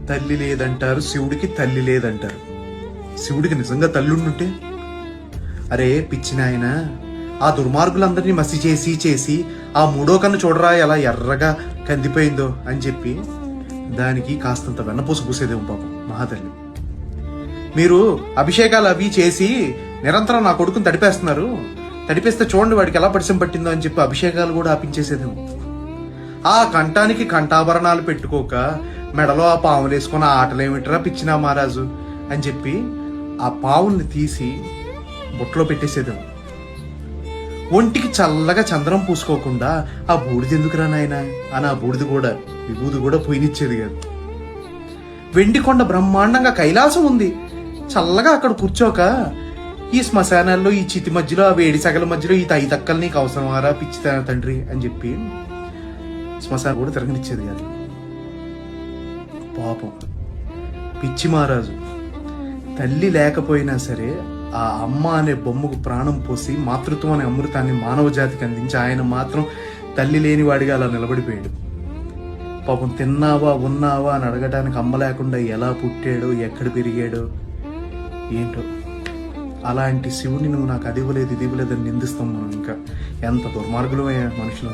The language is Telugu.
తల్లి లేదంటారు, శివుడికి తల్లి లేదంటారు. శివుడికి నిజంగా తల్లుండుంటే, అరే పిచ్చి నాయన, ఆ దుర్మార్గులందరినీ మసి చేసి ఆ మూడో కన్ను చూడరా ఎలా ఎర్రగా కందిపోయిందో అని చెప్పి దానికి కాస్తంత వెన్నపూస పూసేదేమో పాపం మహాతల్లి. మీరు అభిషేకాలు అవి చేసి నిరంతరం నా కొడుకుని తడిపేస్తే చూడండి వాడికి ఎలా పరిచయం పట్టిందో అని చెప్పి అభిషేకాలు కూడా ఆపించేసేదేమో. ఆ కంఠానికి కంఠాభరణాలు పెట్టుకోక మెడలో ఆ పావులు వేసుకొని ఆ ఆటలేమిట్రా పిచ్చినా మహారాజు అని చెప్పి ఆ పావుల్ని తీసి బుట్టలో పెట్టేసేదేమో. ఒంటికి చల్లగా చంద్రం పూసుకోకుండా ఆ బూడిది ఎందుకురా నాయన అని ఆ విభూది కూడా పోయినిచ్చేది కాదు. వెండికొండ బ్రహ్మాండంగా కైలాసం ఉంది, చల్లగా అక్కడ కూర్చోక ఈ శ్మశానాల్లో ఈ చితి మధ్యలో ఆ వేడి సగల మధ్యలో ఈ తై తక్కలు నీకు అవసరమారా పిచ్చి తండ్రి అని చెప్పి శ్మశానం కూడా తిరగనిచ్చేది కాదు. పాపం పిచ్చి మహారాజు తల్లి లేకపోయినా సరే ఆ అమ్మ అనే బొమ్మకు ప్రాణం పోసి మాతృత్వం అనే అమృతాన్ని మానవ జాతికి అందించి ఆయన మాత్రం తల్లి లేనివాడిగా అలా నిలబడిపోయాడు. పాపం తిన్నావా ఉన్నావా అని అడగటానికి అమ్మ లేకుండా ఎలా పుట్టాడో ఎక్కడ పెరిగాడో ఏంటో. అలాంటి శివుని నువ్వు నాకు అది ఇవ్వలేదు ఇది ఇవ్వలేదని నిందిస్తాం మనం. ఇంకా ఎంత దుర్మార్గులమయ్యా మనుషులు.